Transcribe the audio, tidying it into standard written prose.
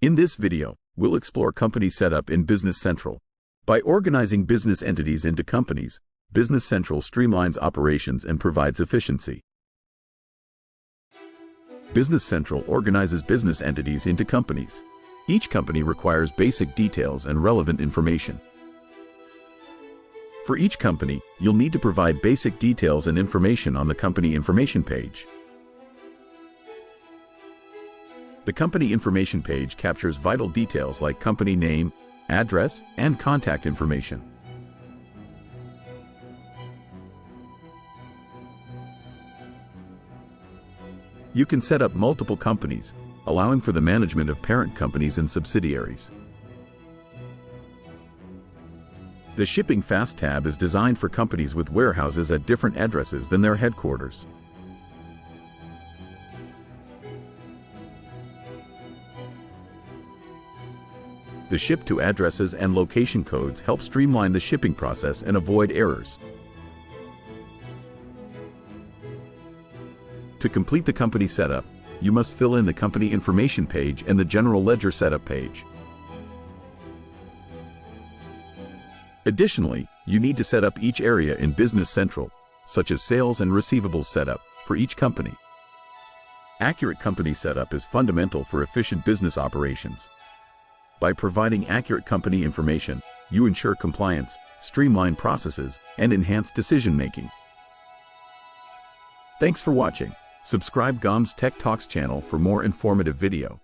In this video, we'll explore company setup in Business Central. By organizing business entities into companies, Business Central streamlines operations and provides efficiency. Business Central organizes business entities into companies. Each company requires basic details and relevant information. For each company, you'll need to provide basic details and information on the company information page. The company information page captures vital details like company name, address, and contact information. You can set up multiple companies, allowing for the management of parent companies and subsidiaries. The Shipping Fast tab is designed for companies with warehouses at different addresses than their headquarters. The Ship to addresses and location codes help streamline the shipping process and avoid errors. To complete the company setup, you must fill in the company information page and the general ledger setup page. Additionally, you need to set up each area in Business Central, such as sales and receivables setup, for each company. Accurate company setup is fundamental for efficient business operations. By providing accurate company information, you ensure compliance, streamline processes, and enhance decision-making. Thanks for watching. Subscribe GOMS Tech Talks channel for more informative video.